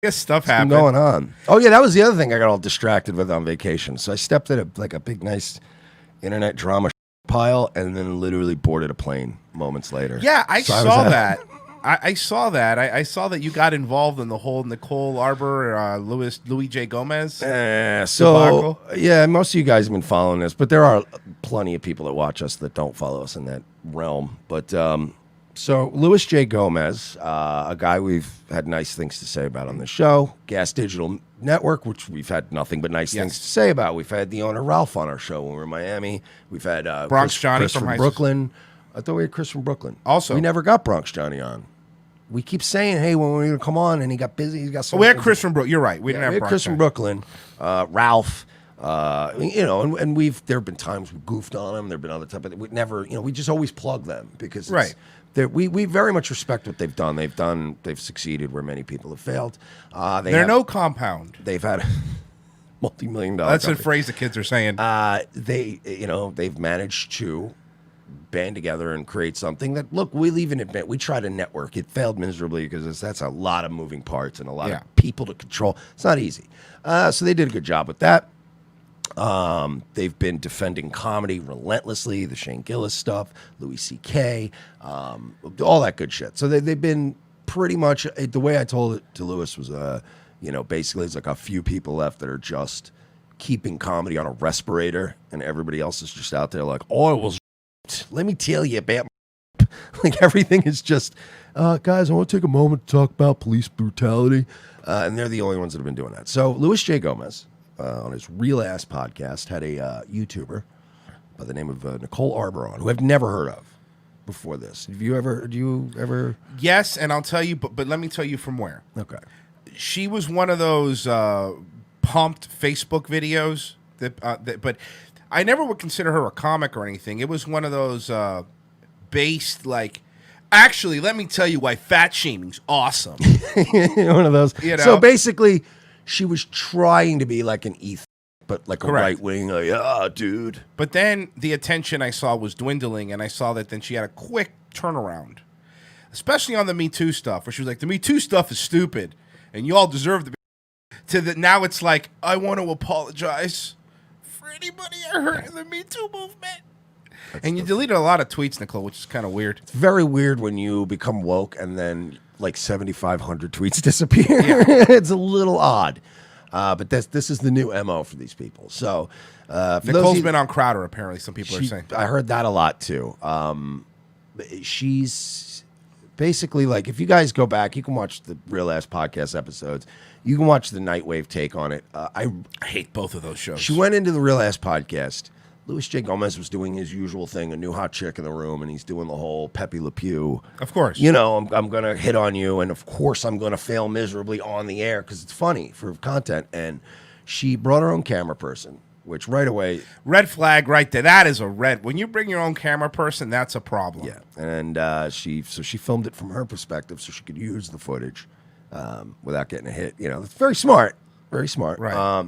guess stuff What's been happened. going on? Oh yeah, that was the other thing I got all distracted with on vacation. So I stepped at a big nice internet drama pile and then literally boarded a plane moments later. Yeah, I So saw that. I saw that. I saw that you got involved in the whole Nicole Arbour, Louis J. Gomez. So yeah, most of you guys have been following this, but there are plenty of people that watch us that don't follow us in that realm. But so Louis J. Gomez, a guy we've had nice things to say about on the show, Gas Digital Network, which we've had nothing but nice things to say about. We've had the owner Ralph on our show when we were in Miami. We've had Bronx Johnny Chris from Brooklyn. I thought we had Chris from Brooklyn. Also, we never got Bronx Johnny on. We keep saying, "Hey, when we're going to come on," and he got busy. He got so. We had Chris from Brooklyn. You're right. We didn't have we had Bronx Chris Johnny. from Brooklyn, Ralph. And we've there have been times we goofed on them. There've been other times, but we never, we just always plug them because we very much respect what they've done. They've succeeded where many people have failed. They're no compound. They've had multi-million-dollar. That's a phrase the kids are saying. They've managed to band together and create something that, look, we'll even admit we tried to network. It failed miserably because that's a lot of moving parts and a lot of people to control. It's not easy. So they did a good job with that. They've been defending comedy relentlessly, the Shane Gillis stuff, Louis C.K., all that good shit. So they've been pretty much, the way I told it to Louis was, basically it's like a few people left that are just keeping comedy on a respirator and everybody else is just out there like, oh, it was let me tell you about like everything is just guys, I want to take a moment to talk about police brutality, and they're the only ones that have been doing that. So Louis J. Gomez on his Real Ass podcast had a YouTuber by the name of Nicole Arbour on, who I've never heard of before this. Do you ever Yes, and I'll tell you, but let me tell you from where. Okay. She was one of those pumped Facebook videos but I never would consider her a comic or anything. It was one of those based like, actually, let me tell you why fat shaming's awesome. One of those. So basically, she was trying to be like an Ethan, but like a right wing, like, dude. But then the attention I saw was dwindling, and I saw that then she had a quick turnaround, especially on the Me Too stuff, where she was like, the Me Too stuff is stupid, and you all deserve to be. To the now it's like, I want to apologize for anybody I hurt in the Me Too movement. And you deleted a lot of tweets, Nicole, which is kind of weird. It's very weird when you become woke and then like 7,500 tweets disappear. Yeah. It's a little odd. But this is the new MO for these people. So Nicole's been on Crowder, apparently, some people are saying. I heard that a lot, too. She's basically like, if you guys go back, you can watch the Real Ass Podcast episodes. You can watch the Nightwave take on it. I hate both of those shows. She went into the Real Ass Podcast. Louis J. Gomez was doing his usual thing, a new hot chick in the room, and he's doing the whole Pepe Le Pew. Of course. I'm going to hit on you, and of course I'm going to fail miserably on the air because it's funny for content. And she brought her own camera person, which right away... Red flag right there. That is a red... When you bring your own camera person, that's a problem. Yeah, and she filmed it from her perspective so she could use the footage without getting a hit. It's very smart. Very smart. Right.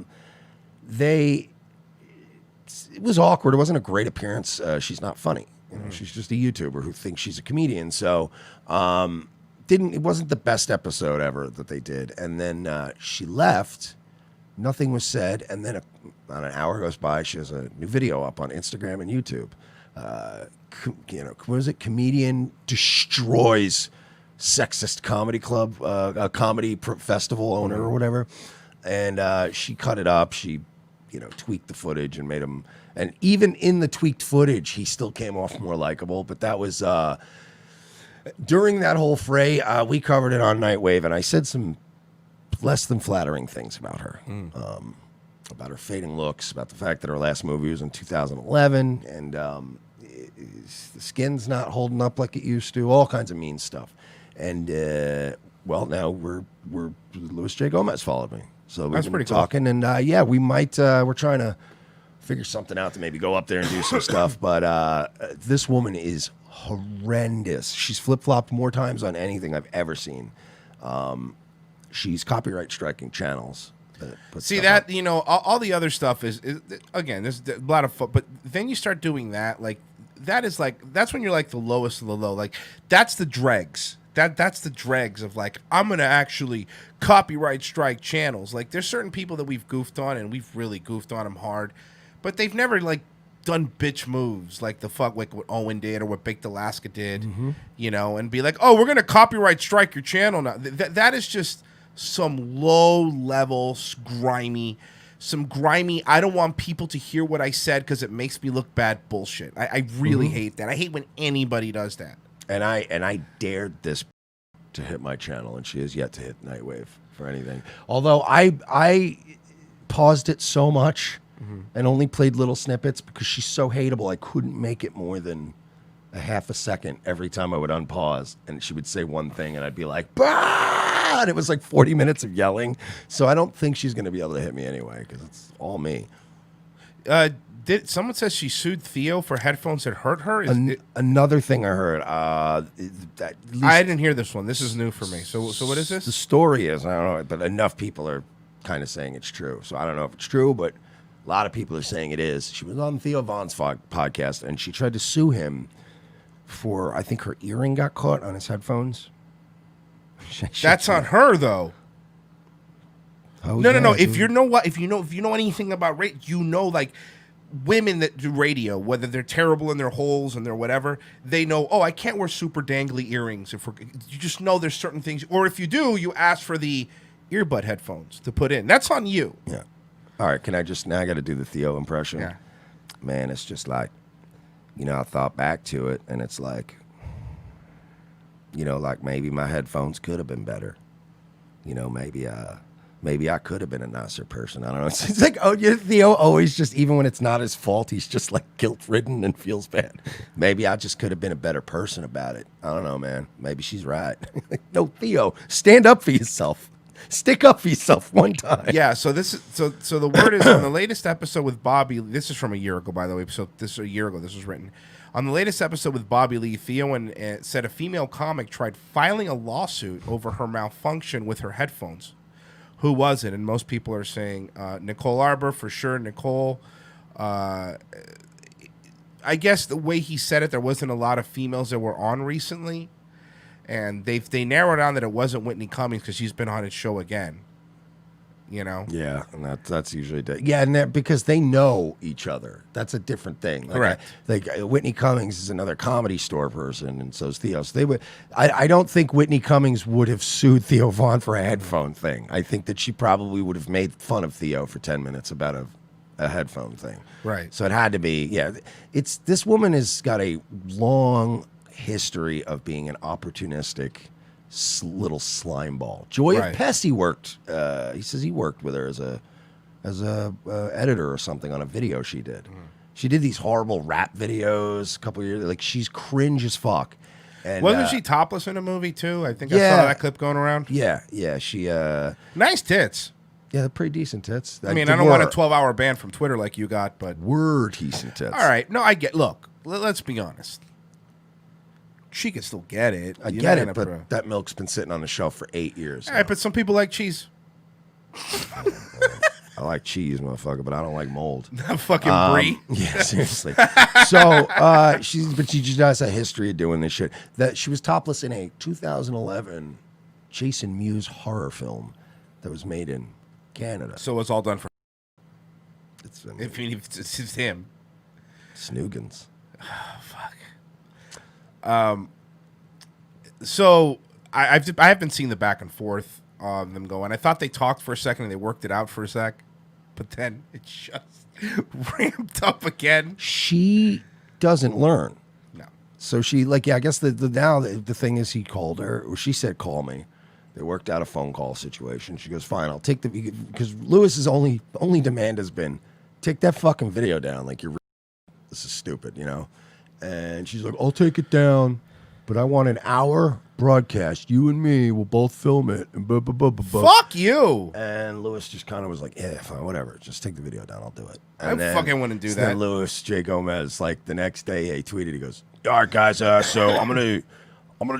It was awkward. It wasn't a great appearance. She's not funny. She's just a YouTuber who thinks she's a comedian. So it wasn't the best episode ever that they did. And then she left. Nothing was said. And then about an hour goes by. She has a new video up on Instagram and YouTube. What is it? Comedian destroys sexist comedy club, a comedy festival owner or whatever. And she cut it up. She tweaked the footage and made him, and even in the tweaked footage, he still came off more likable. But that was during that whole fray. We covered it on Nightwave, and I said some less than flattering things about her, about her fading looks, about the fact that her last movie was in 2011, and the skin's not holding up like it used to. All kinds of mean stuff, and now we're Louis J. Gomez followed me. So we've been talking, and we might. We're trying to figure something out to maybe go up there and do some stuff. But this woman is horrendous. She's flip-flopped more times on anything I've ever seen. She's copyright striking channels. See that all the other stuff is again. There's a lot of but then you start doing that that's when you're like the lowest of the low. Like that's the dregs. that's the dregs of like, I'm gonna actually copyright strike channels. Like, there's certain people that we've goofed on, and we've really goofed on them hard, but they've never like done bitch moves like the fuck like what Owen did or what Baked Alaska did, you know, and be like, oh, we're gonna copyright strike your channel now. That is just some low level grimy. Some grimy, I don't want people to hear what I said because it makes me look bad bullshit. I really hate that. I hate when anybody does that. And I dared this to hit my channel, and she has yet to hit Nightwave for anything. Although I paused it so much and only played little snippets because she's so hateable. I couldn't make it more than a half a second every time I would unpause, and she would say one thing, and I'd be like, bah! And it was like 40 minutes of yelling. So I don't think she's going to be able to hit me anyway because it's all me. Did someone says she sued Theo for headphones that hurt her? Another thing I heard. That I didn't hear this one. This is new for me. So what is this? The story is, I don't know, but enough people are kind of saying it's true. So I don't know if it's true, but a lot of people are saying it is. She was on Theo Von's podcast, and she tried to sue him for, I think her earring got caught on his headphones. That's on her though. No. If you know anything about radio, you know, like women that do radio, whether they're terrible in their holes and their whatever, they know. Oh, I can't wear super dangly earrings. You just know there's certain things, or if you do, you ask for the earbud headphones to put in. That's on you. Yeah. All right. Can I just now? I got to do the Theo impression. Yeah. Man, it's just like, you know, I thought back to it, and it's like, you know, like maybe my headphones could have been better. You know, maybe I could have been a nicer person. I don't know. It's like, oh, Theo always just, even when it's not his fault, he's just like guilt-ridden and feels bad. Maybe I just could have been a better person about it. I don't know, man. Maybe she's right. No, Theo, stand up for yourself. Stick up for yourself one time. Yeah, so this is so the word is on the latest episode with Bobby. This is from a year ago, by the way. So this is a year ago. This was written. On the latest episode with Bobby Lee, Theo said a female comic tried filing a lawsuit over her malfunction with her headphones. Who was it? And most people are saying Nicole Arbour, for sure. Nicole. I guess the way he said it, there wasn't a lot of females that were on recently. And they narrowed down that it wasn't Whitney Cummings because she's been on his show again. You know? Yeah, and that's usually yeah, and because they know each other. That's a different thing. Like, correct. Whitney Cummings is another Comedy Store person, and so is Theo. So they would. I don't think Whitney Cummings would have sued Theo Von for a headphone thing. I think that she probably would have made fun of Theo for 10 minutes about a headphone thing. Right. So it had to be. Yeah, it's this woman has got a long history of being an opportunistic little slime ball. Joy of Pesci worked. He says he worked with her as a editor or something on a video she did. She did these horrible rap videos a couple of years. Like, she's cringe as fuck. And wasn't she topless in a movie too? I think I saw that clip going around. Yeah. She nice tits. Yeah, pretty decent tits. I mean, I don't want a 12-hour ban from Twitter like you got, but were decent tits. All right. No, I get. Look, let's be honest. She can still get it. I get it, but that milk's been sitting on the shelf for 8 years. All right, but some people like cheese. I like cheese, motherfucker, but I don't like mold. Fucking brie. Yeah, seriously. So she just has a history of doing this shit. That she was topless in a 2011 Jason Mewes horror film that was made in Canada. So it's all done for. If it's him. Snoogans. Oh, fuck. So I haven't seen the back and forth of them going. I thought they talked for a second and they worked it out for a sec, but then it just ramped up again. She doesn't learn. No. So she I guess the thing is he called her, or she said call me. They worked out a phone call situation. She goes, fine, I'll take because Lewis's only demand has been take that fucking video down. Like, this is stupid, you know. And she's like, I'll take it down, but I want an hour broadcast. You and me will both film it. And fuck you. And Lewis just kind of was like, yeah, fine, whatever. Just take the video down. I'll do it. And I fucking wouldn't do that. Then Louis J. Gomez, like the next day, he tweeted, he goes, all right, guys, so I'm gonna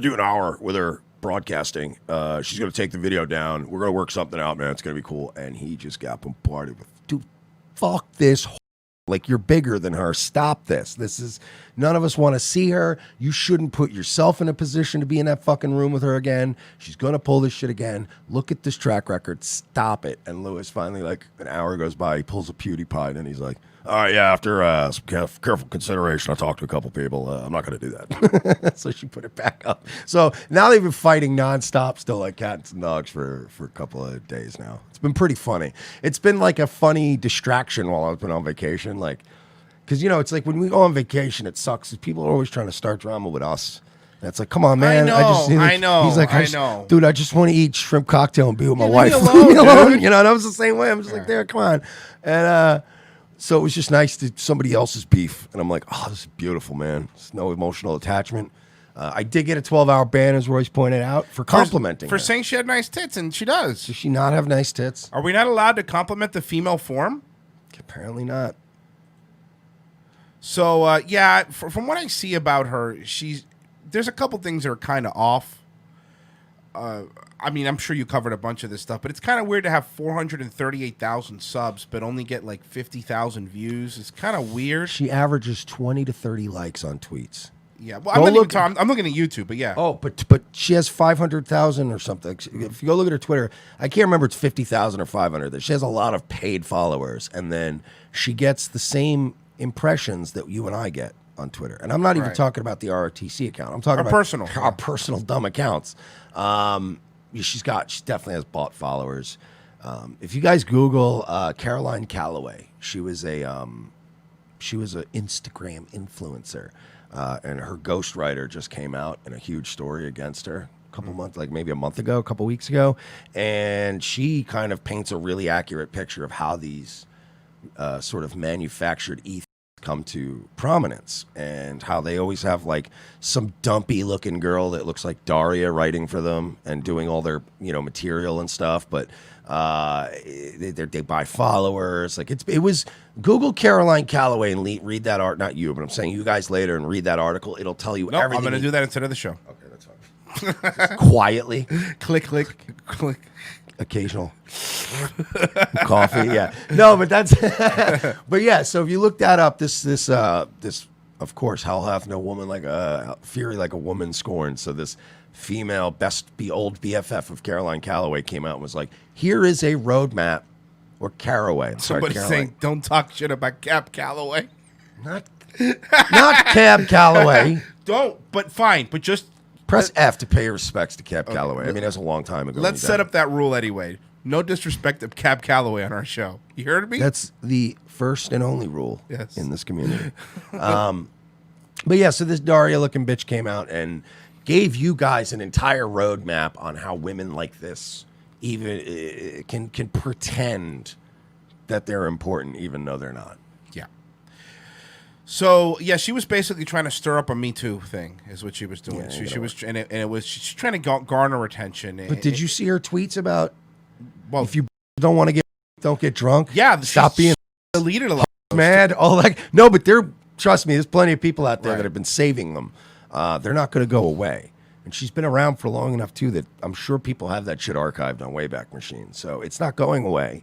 do an hour with her broadcasting. She's gonna take the video down. We're gonna work something out, man. It's gonna be cool. And he just got bombarded with, dude, fuck this Like, you're bigger than her. Stop this. This is, none of us want to see her. You shouldn't put yourself in a position to be in that fucking room with her again. She's going to pull this shit again. Look at this track record. Stop it. And Lewis finally, like, an hour goes by. He pulls a PewDiePie and he's like, all right, yeah, after some careful consideration, I talked to a couple people. I'm not going to do that. So she put it back up. So now they've been fighting nonstop, still like cats and dogs for a couple of days now. It's been pretty funny. It's been like a funny distraction while I've been on vacation. Like, because, you know, it's like when we go on vacation, it sucks. People are always trying to start drama with us. And it's like, come on, man. I know. He's like, I know. Dude, I just want to eat shrimp cocktail and be with my wife. Leave me alone, You know, and I was the same way. I'm just like, there, come on. And, so it was just nice to somebody else's beef. And I'm like, oh, this is beautiful, man. There's no emotional attachment. I did get a 12-hour ban, as Royce pointed out, for complimenting for her. saying she had nice tits, and she does. Does she not have nice tits? Are we not allowed to compliment the female form? Apparently not. So, yeah, from what I see about her, there's a couple things that are kind of off. I mean, I'm sure you covered a bunch of this stuff, but it's kind of weird to have 438,000 subs, but only get like 50,000 views. It's kind of weird. She averages 20 to 30 likes on tweets. Yeah, well, I'm looking at YouTube, but yeah. Oh, but she has 500,000 or something. If you go look at her Twitter, I can't remember it's 50,000 or 500. She has a lot of paid followers, and then she gets the same impressions that you and I get on Twitter. And I'm not even talking about the ROTC account. I'm talking about our personal dumb accounts. She definitely has bought followers. If you guys Google Caroline Calloway, she was an Instagram influencer, and her ghostwriter just came out in a huge story against her a couple months, like maybe a couple weeks ago, and she kind of paints a really accurate picture of how these sort of manufactured ethos come to prominence, and how they always have like some dumpy looking girl that looks like Daria writing for them and doing all their, you know, material and stuff, but they buy followers. Like it was Google Caroline Calloway and read that art. Not you, but I'm saying you guys later, and read that article. It'll tell you everything. I'm going to do that instead of the show. Okay, that's fine. Quietly click occasional coffee. Yeah, no, but that's but yeah, so if you look that up, this of course, hell hath no woman like a fury like a woman scorned. So this female old BFF of Caroline Calloway came out and was like, here is a roadmap, or Caraway. Somebody's saying, don't talk shit about Cab Calloway. Not Cab Calloway. Don't, but fine, but just press F to pay your respects to Cab Calloway. I mean, that's a long time ago. Let's set up that rule anyway. No disrespect to Cab Calloway on our show. You heard me? That's the first and only rule in this community. But yeah, so this Daria-looking bitch came out and gave you guys an entire roadmap on how women like this even can pretend that they're important, even though they're not. Yeah. So yeah, she was basically trying to stir up a Me Too thing, is what she was doing. Yeah, She's trying to garner attention. But did you see her tweets about? Well, if you don't want to don't get drunk. Yeah, stop being deleted a lot. Mad. All like no, but trust me, there's plenty of people out there that have been saving them. They're not going to go away. And she's been around for long enough, too, that I'm sure people have that shit archived on Wayback Machine. So it's not going away.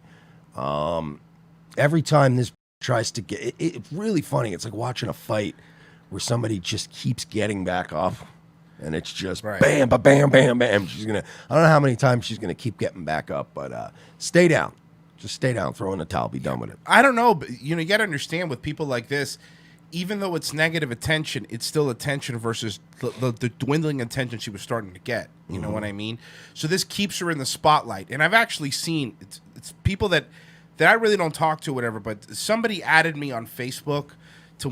Every time this tries to get... It's really funny. It's like watching a fight where somebody just keeps getting back up. And it's just bam, bam, bam, bam. She's going to... I don't know how many times she's going to keep getting back up, but stay down. Just stay down. Throw in the towel. Be done with it. I don't know, but you got to understand with people like this... Even though it's negative attention, it's still attention versus the dwindling attention she was starting to get. You know what I mean? So this keeps her in the spotlight. And I've actually seen it's people that I really don't talk to, whatever. But somebody added me on Facebook to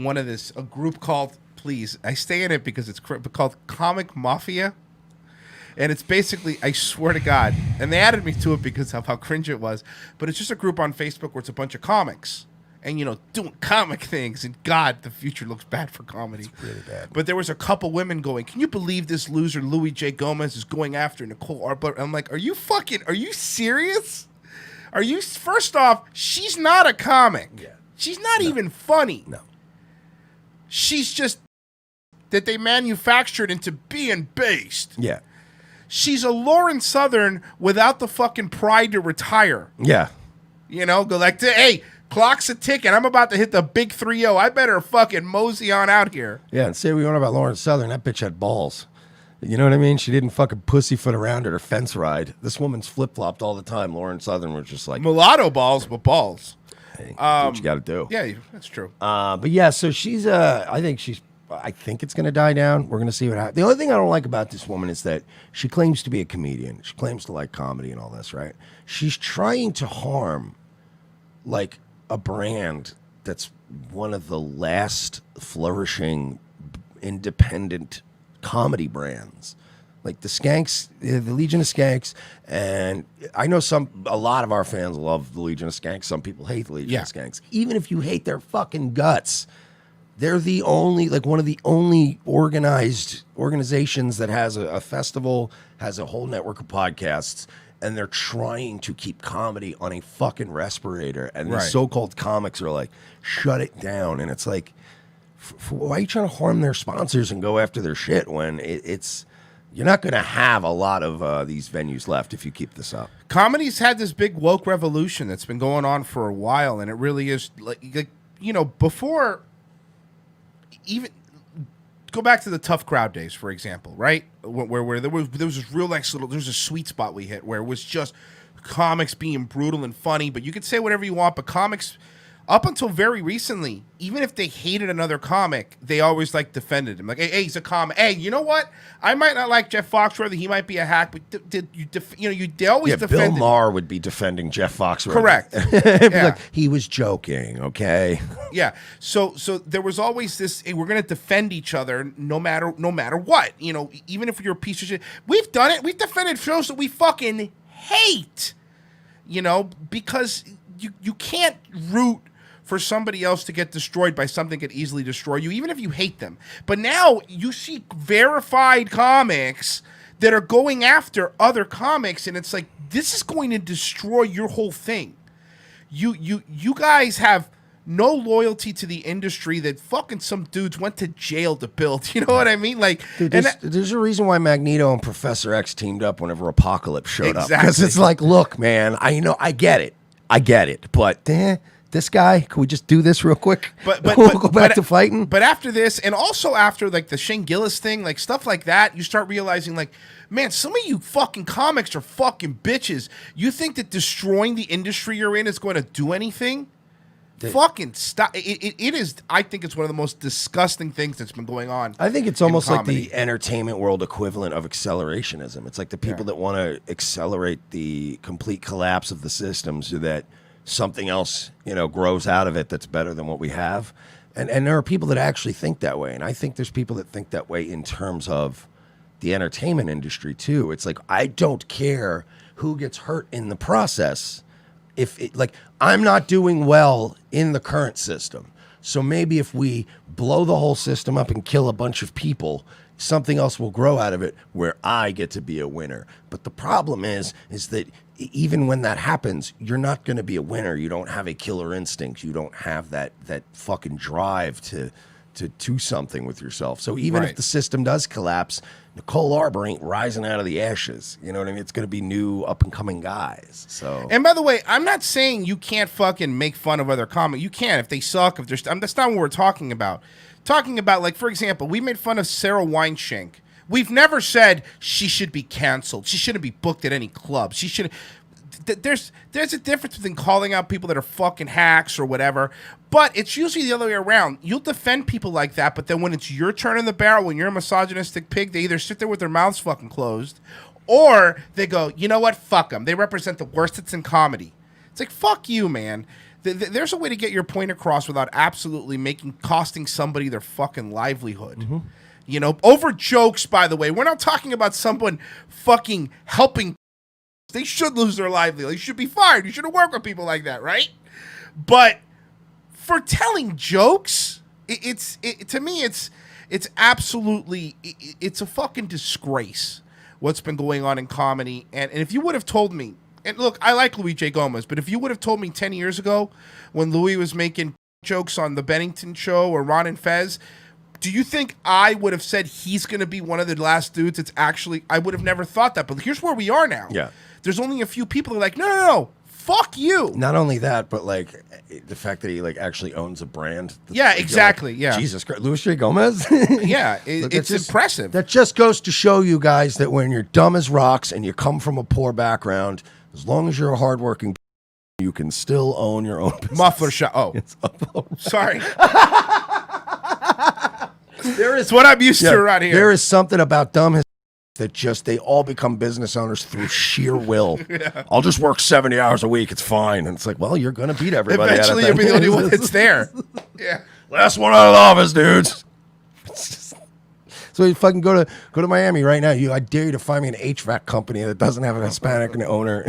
a group called, please, I stay in it because it's called Comic Mafia. And it's basically, I swear to God, and they added me to it because of how cringe it was. But it's just a group on Facebook where it's a bunch of comics. And, doing comic things. And, God, the future looks bad for comedy. It's really bad. But there was a couple women going, can you believe this loser Louis J. Gomez is going after Nicole Arbour? I'm like, are you serious? First off, she's not a comic. Yeah. She's not even funny. No. She's just that they manufactured into being based. Yeah. She's a Lauren Southern without the fucking pride to retire. Yeah. Go like, hey, Clock's a ticking. I'm about to hit the big 3-0. I better fucking mosey on out here. Yeah, and say we want about Lauren Southern. That bitch had balls. You know what I mean? She didn't fucking pussyfoot around at her fence ride. This woman's flip-flopped all the time. Lauren Southern was just like... Mulatto balls, but balls. Hey, do what you got to do. Yeah, that's true. But yeah, so she's... I think it's going to die down. We're going to see what happens. The only thing I don't like about this woman is that she claims to be a comedian. She claims to like comedy and all this, right? She's trying to harm, like, a brand that's one of the last flourishing independent comedy brands, like the Skanks, the Legion of Skanks. And I know a lot of our fans love the Legion of Skanks. Some people hate the Legion of Skanks. Even if you hate their fucking guts, they're the only, like one of the only organized organizations that has a festival, has a whole network of podcasts, and they're trying to keep comedy on a fucking respirator. And the so-called comics are like, shut it down. And it's like, why are you trying to harm their sponsors and go after their shit when you're not going to have a lot of these venues left if you keep this up. Comedy's had this big woke revolution that's been going on for a while, and it really is like before even go back to the Tough Crowd days, for example, right? Where there was this real nice little, there's a sweet spot we hit where it was just comics being brutal and funny, but you could say whatever you want, but comics, up until very recently, even if they hated another comic, they always like defended him. Like, hey, he's a comic. Hey, you know what? I might not like Jeff Foxworthy. He might be a hack, but they always defended. Bill Maher would be defending Jeff Foxworthy. Correct. Like, he was joking. Okay. Yeah. So there was always this. Hey, we're gonna defend each other no matter what. Even if you're a piece of shit. We've done it. We've defended shows that we fucking hate. Because you can't root for somebody else to get destroyed by something that could easily destroy you, even if you hate them. But now you see verified comics that are going after other comics, and it's like, this is going to destroy your whole thing. You guys have no loyalty to the industry that fucking some dudes went to jail to build. You know what I mean? Like, dude, there's a reason why Magneto and Professor X teamed up whenever Apocalypse showed up. Exactly. Because it's like, look, man, I get it, but this guy, can we just do this real quick? But we'll go back to fighting. But after this, and also after like the Shane Gillis thing, like stuff like that, you start realizing like, man, some of you fucking comics are fucking bitches. You think that destroying the industry you're in is going to do anything? Fucking stop. It is, I think it's one of the most disgusting things that's been going on. I think it's almost like the entertainment world equivalent of accelerationism. It's like the people that want to accelerate the complete collapse of the system so that something else, grows out of it that's better than what we have. And there are people that actually think that way. And I think there's people that think that way in terms of the entertainment industry too. It's like, I don't care who gets hurt in the process. I'm not doing well in the current system. So maybe if we blow the whole system up and kill a bunch of people, something else will grow out of it where I get to be a winner. But the problem is that even when that happens, you're not going to be a winner. You don't have a killer instinct. You don't have that fucking drive to do something with yourself. So even if the system does collapse, Nicole Arbour ain't rising out of the ashes. You know what I mean? It's going to be new up-and-coming guys. So. And by the way, I'm not saying you can't fucking make fun of other comics. You can if they suck. If that's not what we're talking about. Talking about, like, for example, we made fun of Sarah Weinschenk. We've never said she should be canceled. She shouldn't be booked at any club. She should. There's a difference between calling out people that are fucking hacks or whatever, but it's usually the other way around. You'll defend people like that, but then when it's your turn in the barrel, when you're a misogynistic pig, they either sit there with their mouths fucking closed, or they go, you know what, fuck them. They represent the worst that's in comedy. It's like, fuck you, man. There's a way to get your point across without absolutely costing somebody their fucking livelihood. Mm-hmm. Over jokes, by the way. We're not talking about someone fucking helping. They should lose their livelihood. They should be fired. You shouldn't work with people like that, right? But for telling jokes, to me, it's absolutely, it's a fucking disgrace what's been going on in comedy. And if you would have told me, and look, I like Louis J. Gomez, but if you would have told me 10 years ago when Louis was making jokes on the Bennington show or Ron and Fez, do you think I would have said he's going to be one of the last dudes? I would have never thought that. But here's where we are now. Yeah. There's only a few people who are like, no, fuck you. Not only that, but like the fact that he like actually owns a brand. Yeah, Like, exactly. like, Yeah. Jesus Christ, Luis J. Gomez. Yeah, Look, it's just, impressive. That just goes to show you guys that when you're dumb as rocks and you come from a poor background, as long as you're a hardworking, you can still own your own business. Muffler shop. Oh, sorry. It's what I'm used to around here. There is something about dumb that just they all become business owners through sheer will. Yeah. I'll just work 70 hours a week. It's fine. And it's like, well, you're going to beat everybody. Eventually, you'll be the only one that's there. Yeah. Last one out of the office, dudes. So you fucking go to Miami right now. I dare you to find me an HVAC company that doesn't have a Hispanic owner.